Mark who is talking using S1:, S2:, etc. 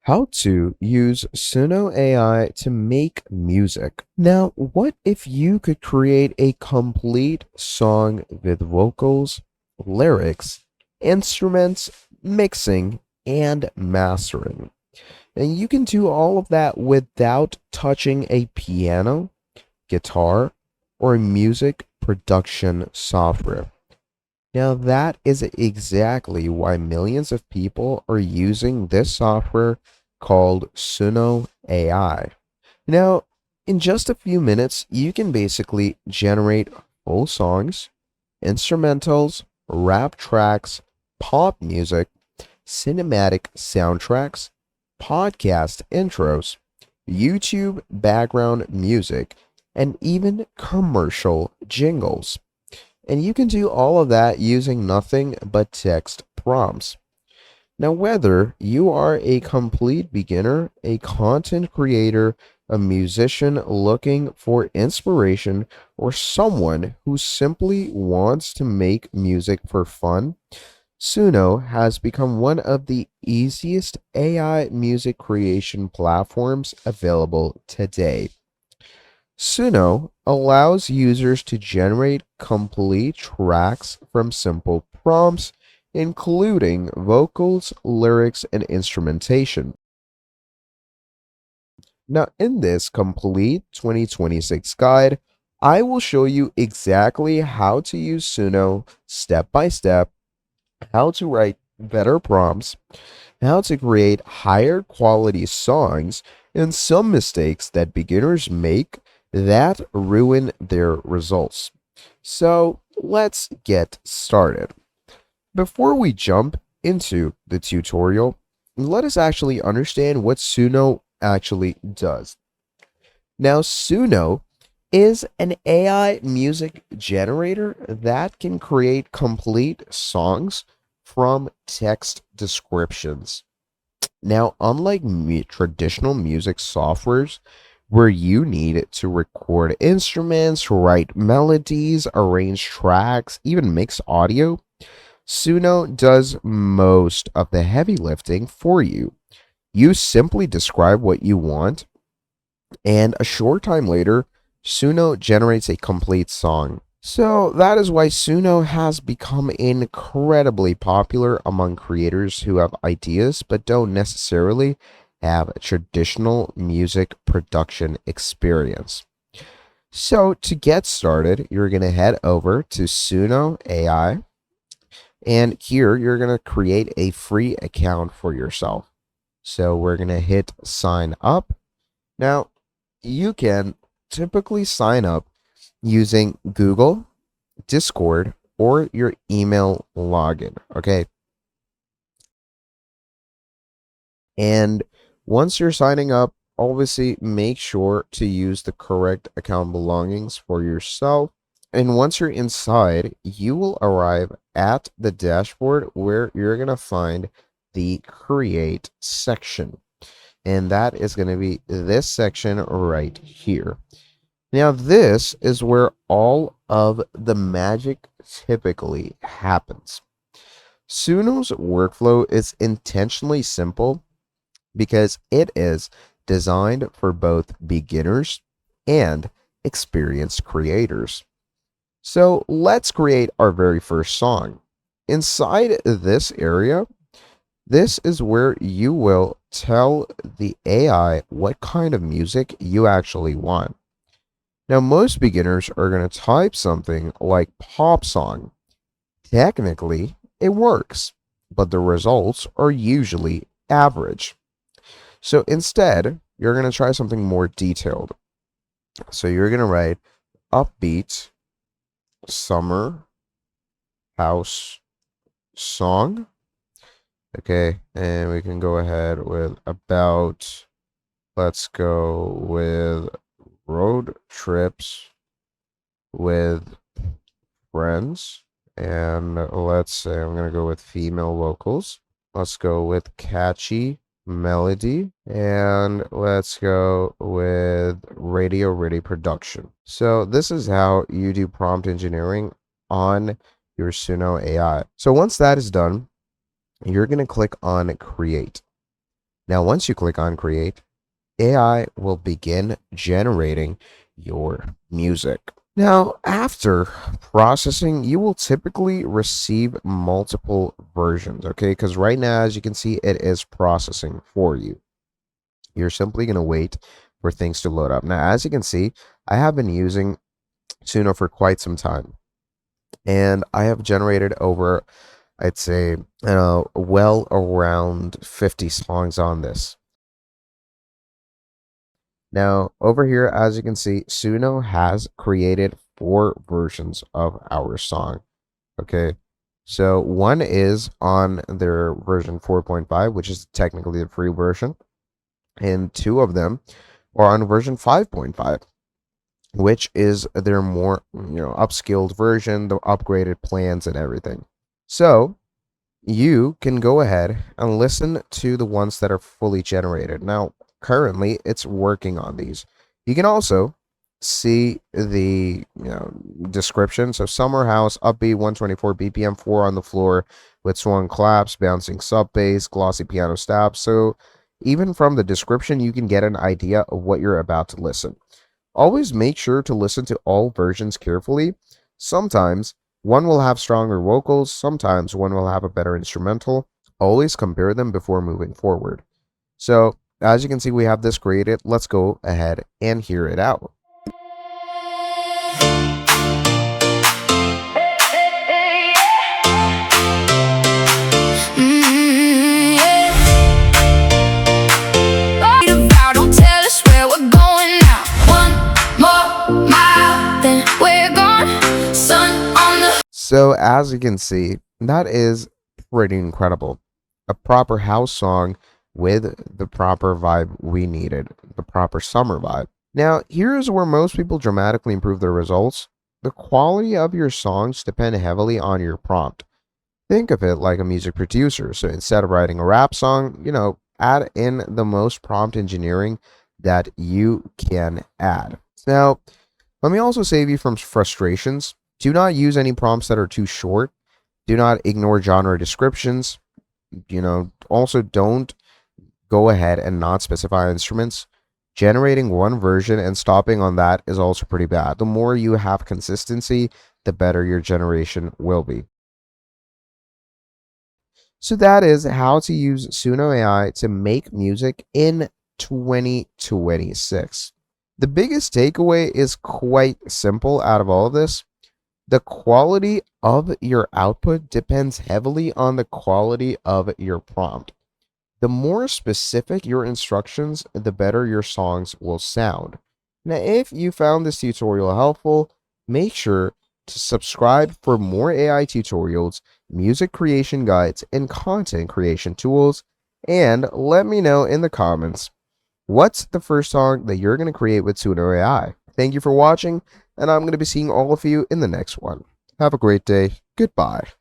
S1: How to use Suno AI to make music. Now, what if you could create a complete song with vocals, lyrics, instruments, mixing, and mastering? And you can do all of that without touching a piano, guitar, or music production software. Now, that is exactly why millions of people are using this software called Suno AI. Now, in just a few minutes, you can basically generate full songs, instrumentals, rap tracks, pop music, cinematic soundtracks, podcast intros, YouTube background music, and even commercial jingles. And you can do all of that using nothing but text prompts. Now, whether you are a complete beginner, a content creator, a musician looking for inspiration, or someone who simply wants to make music for fun, Suno has become one of the easiest AI music creation platforms available today. Suno allows users to generate complete tracks from simple prompts, including vocals, lyrics, and instrumentation. Now, in this complete 2026 guide, I will show you exactly how to use Suno step by step, how to write better prompts, how to create higher quality songs, and some mistakes that beginners make that ruin their results. So let's get started. Before we jump into the tutorial, let us actually understand what Suno actually does. Now, Suno is an AI music generator that can create complete songs from text descriptions. Now, unlike traditional music softwares where you need to record instruments, write melodies, arrange tracks, even mix audio, Suno does most of the heavy lifting for you. You simply describe what you want, and a short time later, Suno generates a complete song. So that is why Suno has become incredibly popular among creators who have ideas but don't necessarily have a traditional music production experience. So to get started, you're going to head over to Suno AI, and here you're going to create a free account for yourself. So we're going to hit sign up. Now, you can typically sign up using Google, Discord, or your email login. Okay. And once you're signing up, obviously make sure to use the correct account belongings for yourself. And once you're inside, you will arrive at the dashboard where you're going to find the create section. And that is going to be this section right here. Now, this is where all of the magic typically happens. Suno's workflow is intentionally simple because it is designed for both beginners and experienced creators. So let's create our very first song. Inside this area, this is where you will tell the AI what kind of music you actually want. Now, most beginners are going to type something like pop song. Technically, it works, but the results are usually average. So instead, you're going to try something more detailed. So you're going to write upbeat summer house song. Okay, and we can go ahead with about, let's go with road trips with friends. And let's say I'm going to go with female vocals. Let's go with catchy melody, and let's go with radio ready production. So this is how you do prompt engineering on your Suno AI. So once that is done, you're going to click on create. Now, once you click on create, AI will begin generating your music. Now, after processing, you will typically receive multiple versions, okay? Because right now, as you can see, it is processing for you. You're simply going to wait for things to load up. Now, as you can see, I have been using Suno for quite some time, and I have generated over, I'd say, well around 50 songs on this. Now, over here, as you can see, Suno has created 4 versions of our song. Okay. So one is on their version 4.5, which is technically the free version, and 2 of them are on version 5.5, which is their more, upscaled version, the upgraded plans and everything. So you can go ahead and listen to the ones that are fully generated. Now, currently, it's working on these. You can also see the description. So, summer house, upbeat, 124 BPM, 4 on the floor with swung claps, bouncing sub bass, glossy piano stabs. So, even from the description, you can get an idea of what you're about to listen. Always make sure to listen to all versions carefully. Sometimes one will have stronger vocals, sometimes one will have a better instrumental. Always compare them before moving forward. So, as you can see, we have this created. Let's go ahead and hear it out. So, as you can see, that is pretty incredible. A proper house song with the proper vibe we needed, the proper summer vibe. Now, here's where most people dramatically improve their results. The quality of your songs depend heavily on your prompt. Think of it like a music producer. So instead of writing a rap song, add in the most prompt engineering that you can add. Now, let me also save you from frustrations. Do not use any prompts that are too short. Do not ignore genre descriptions. Also don't go ahead and not specify instruments. Generating one version and stopping on that is also pretty bad. The more you have consistency, the better your generation will be. So that is how to use Suno AI to make music in 2026. The biggest takeaway is quite simple out of all of this. The quality of your output depends heavily on the quality of your prompt. The more specific your instructions, the better your songs will sound. Now, if you found this tutorial helpful, make sure to subscribe for more AI tutorials, music creation guides, and content creation tools. And let me know in the comments, what's the first song that you're going to create with Suno AI? Thank you for watching, and I'm going to be seeing all of you in the next one. Have a great day. Goodbye.